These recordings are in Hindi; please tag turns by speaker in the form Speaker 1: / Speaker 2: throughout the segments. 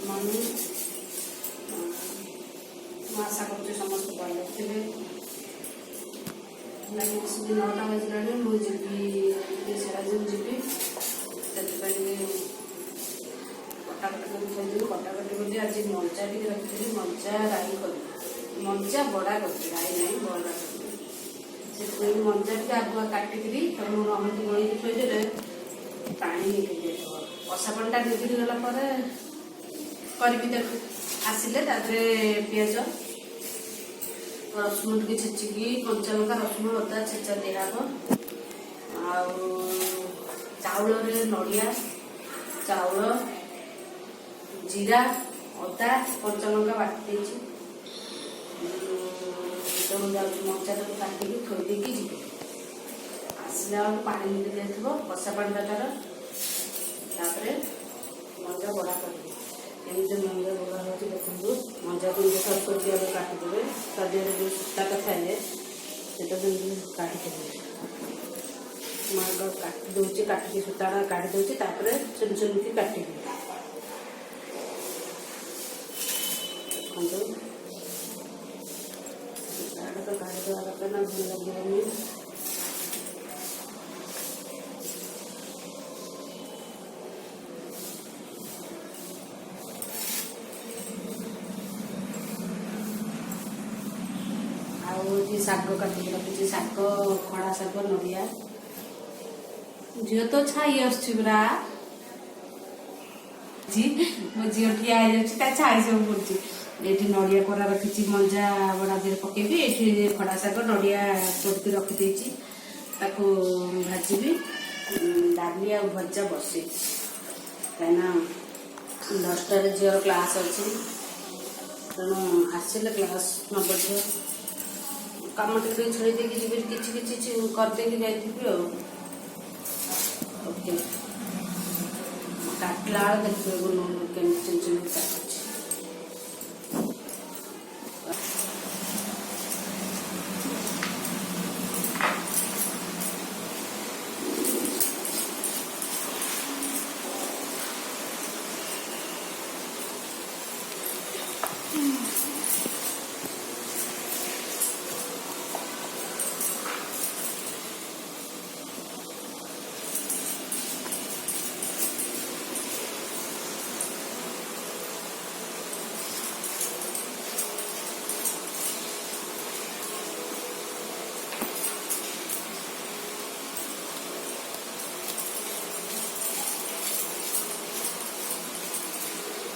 Speaker 1: मम्मी आशा कर समस्त भल थे 9टा बजला मुझे जीवी से कटाकटी कटाकटी आज मंचा टी रखी मंचा राई कर मंचा बड़ा कर राई नहीं बड़ा से मंचा टी आगुआ काटिकी हल्दी गोल थोड़े पानी निकल कषा पाटा निकली गला करी आसिले पिज रसुण टे छेचिकी कंचा लंका रसुण अदा छेचा दिहब आउल नड़िया चाउल जीरा अदा कंचा लंका बाटी मंचा टाक काटिकी थोड़ी जी आसला पानी निकल जाइए कषा पाटाटार मंजा बड़ा कर मंजा बड़ा हो देखो मंजा को सर्व करके काटिदेवे तदेह जो सूताटा थाए से काटिदेवे काटी दूसरी काटिकी सूताटा काटी दूसरी चुन चुन की काटि देखो सूताटा तो काटिदेवा दरकार ना भल लगे शाग काटिक रखी शाग खड़ा शाग नड़िया झील तो छाई आसरा मो झील ठिया छाई सब पड़ी ये नड़िया कोरा रखी मंजा बड़ा देर पकेबी ये खड़ा शाग नड़िया तोड़क रखी भाजी डाली आ भजा बसई कहीं 10टार झीर क्लास अच्छी तेणु आसिले क्लास न पड़े कम टे छड़ी देकी जी किसी करदे जाइए ओके काटला देखिए केमी चिन चिन काटुच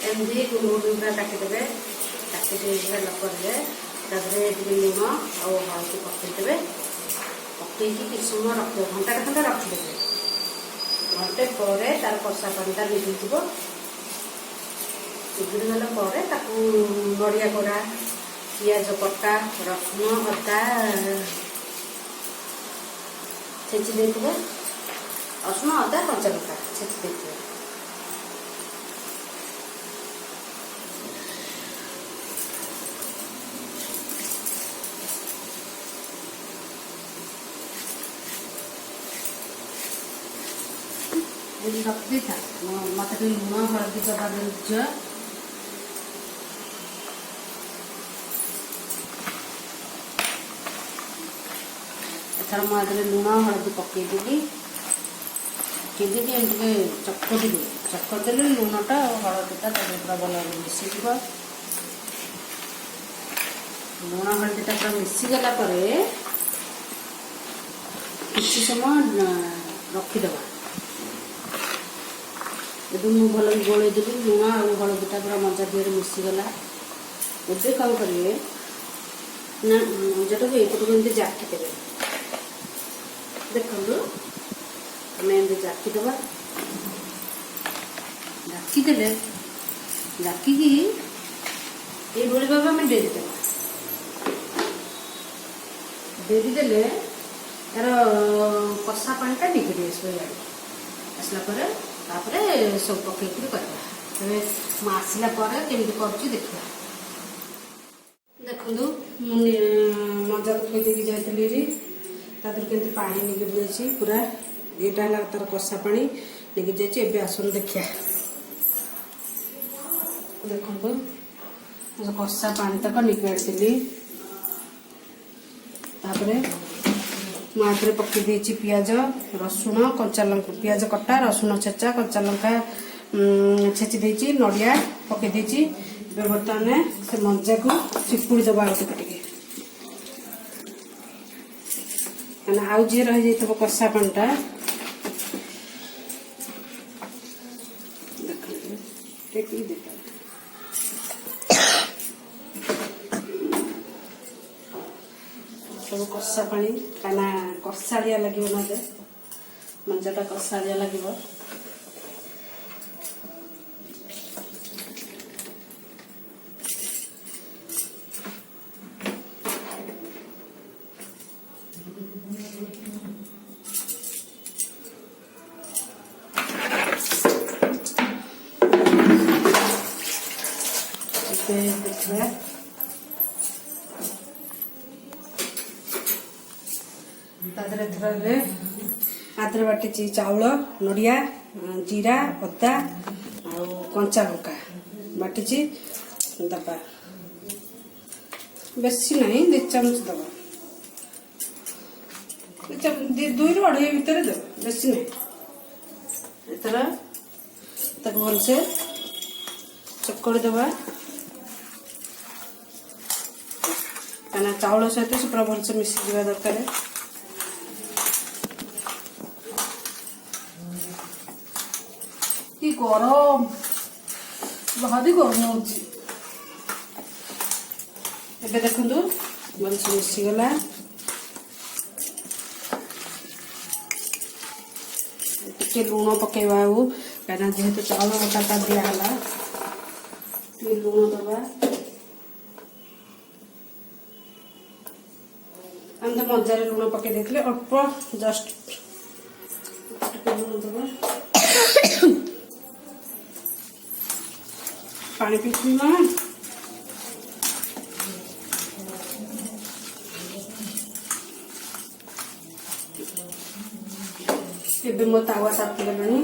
Speaker 1: एमती गुंडा काटिदेवे काटिदे लुण और हल्दी पकईदे पकईकी किसी समय रखिए घंटा खंडे रखिदेवे घंटे पर तार कषा पाटा निकल निगड़ी गला नड़िया कोरा पियाज कटा रसुण अदा छेची देते रसुण अदा कंचा लंका छेची देते रखी था मत लुण हल्दी दबा झील एथर मुझे लुण हल्दी पकईदेली पकईदेवी चकटी चकटिदेले लुणटा हलदीटा पूरा भल मिसीज लुण हल्दीटा पूरा मिसीगला किसी समय रखीदबा ये मुझे भल गोलईदेली लुण और हलदीटा पूरा मंजा देह मिसीगला ଏବେ कौन करेंगे ना मंजाटा को एपटू एमती जाकीदेवे देखो आम एम जाकीदबा जाकीदेले जाकिकी ये भाव आम डेरीदेले तार कषा पाटा निकली आसला सब पकईक आसला केमी कर देखा देखु मंजा को थोड़ी जाती केमती पानी निकली पूरा एटा है तार कषा पानी लेके जाइए आसन देखिया देखो कषा पानी तक निकाली मुझे पकई देती पियाज रसुण कंचा लंका पियाज कटा रसुण छेचा कंचा लंका छेची देती नड़िया पकई देती बर्तमान से मंजा को चिपुड़ी दबा गोटे आउ जी रही जाइए कषा पानीटा सब कषा पानी कहीं कषाड़िया लगे ना मंजाटा कषाड़िया लगे देखा आदरे बाटी चाउल नड़िया जीरा अदा आ कंचा लंका बाटी दबा बेसी नहीं 2 चामच दबा 2 ରୁ 2.5 भितर दे बेसी नहीं एतर तक भल से चकड़ी दबा कहीं चाउल सहित से पूरा भलसे मिसी जावा दरकार कि गरम भारी गरम हो देखु भलसे मिसीगला टे लुण पकेवा कहीं जेहेतु चाउल बटाटा दिहला लुण दबा हम तो मजार लुण पकई देते अल्प जस्ट लुण दबा पानी पीती ना ए मो तावा तापी गलानी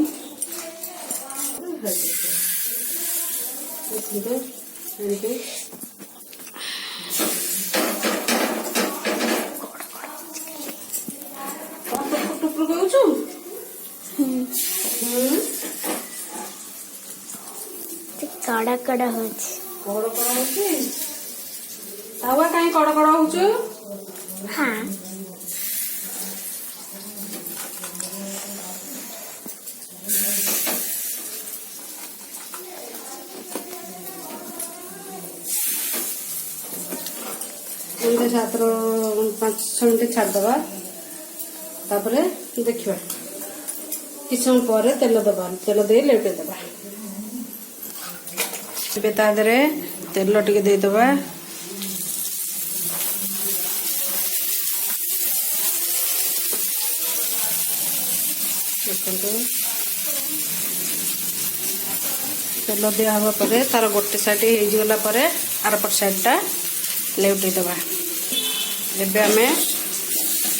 Speaker 1: टुपुर कहूँ
Speaker 2: कड़ा कड़ा हो
Speaker 1: तावा कहीं कड़ कड़ हो
Speaker 2: हाँ
Speaker 1: सात 5-6 मिनट छाड़दबा तापर देखा कि समय पर तेल दबा तेल दे लेटे दबा तादे तेल टे देदबा तेल दिया हवा पर तार गोटे साइड होगला आरपट साइडटा लेउटे दबा एबे आमे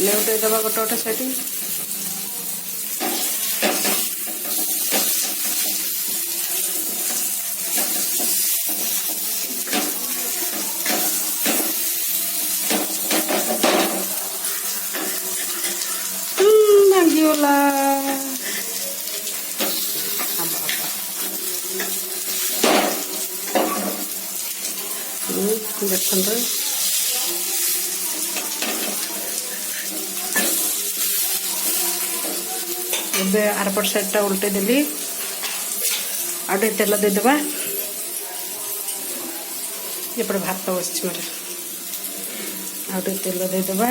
Speaker 1: लेउटे दबा गोटे गोटे साइड भांगीगला देखते एबे आरपट साइडटा उल्टे देली आटे तेल देदबा एपटे भात बस मोर आटे तेल देदबा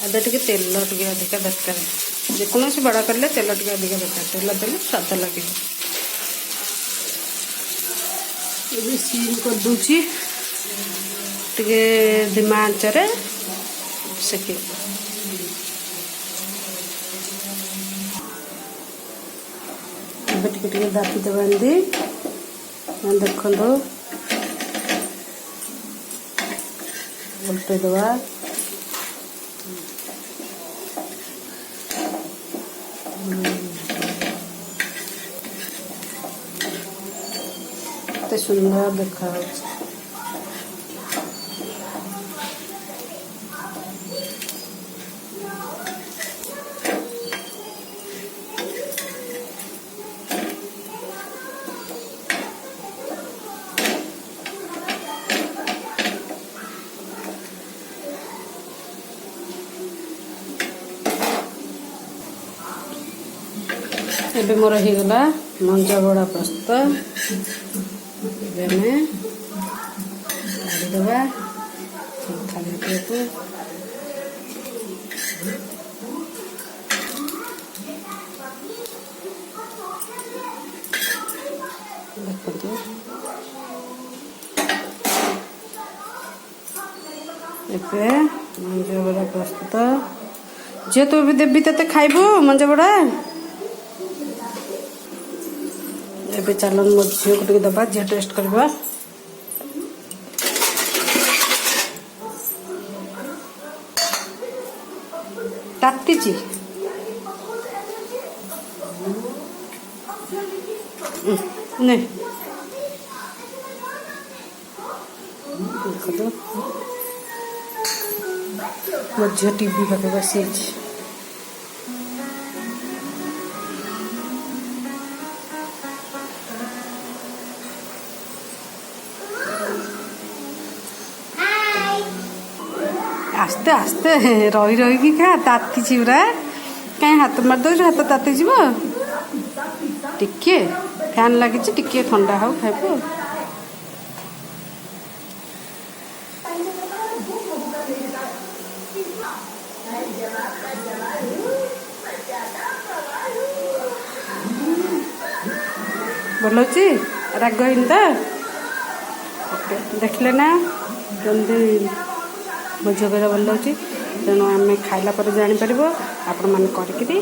Speaker 1: आधा टे तेल टे अधिका दरकार जेकोसी बड़ा कले तेल टे अधिका दरकार तेल देले स्वाद लगे सील कर दूची टे धीमा आंचरे सेके टे दापी देवा देखो उल्टे दवा କେତେ ସୁନ୍ଦର ଦେଖାଯାଉଛି। ଏବେ ମୋର ହେଇଗଲା ମଞ୍ଜା ବଡ଼ା ପ୍ରସ୍ତୁତ। ଏବେ ଆମେ କାଢ଼ିଦେବା ଥାଳିଆକୁ। ଦେଖନ୍ତୁ ଏବେ ମଞ୍ଜା ବଡ଼ା ପ୍ରସ୍ତୁତ। ଝିଅ ତୁ ଏବେ ଦେବି ତତେ ଖାଇବୁ ମଞ୍ଜା ବଡ଼ା। ଏବେ ଚାଲ ମୋ ଝିଅକୁ ଟିକେ ଦବା, ଝିଅ ଟେଷ୍ଟ କରିବା। ତାତିଛି ନେ ଦେଖନ୍ତୁ ମୋ ଝିଅ ଟିଭି ପାଖେ ବସିଯାଇଛି। आस्ते आस्ते रही रही खा, ताती पूरा। कहीं हाथ मारिद हाथ तातीज। टिके फैन लगी टिके ठंडा हो खाइब। भल अच्छी राग हिन तो देखले ना जल्दी ମୋ ଝିଅ କହିଲା ଭଲ ଲାଗୁଛି। ତେଣୁ ଆମେ ଖାଇଲା ପରେ ଜାଣିପାରିବ ଆପଣ ମାନେ କରିକିରି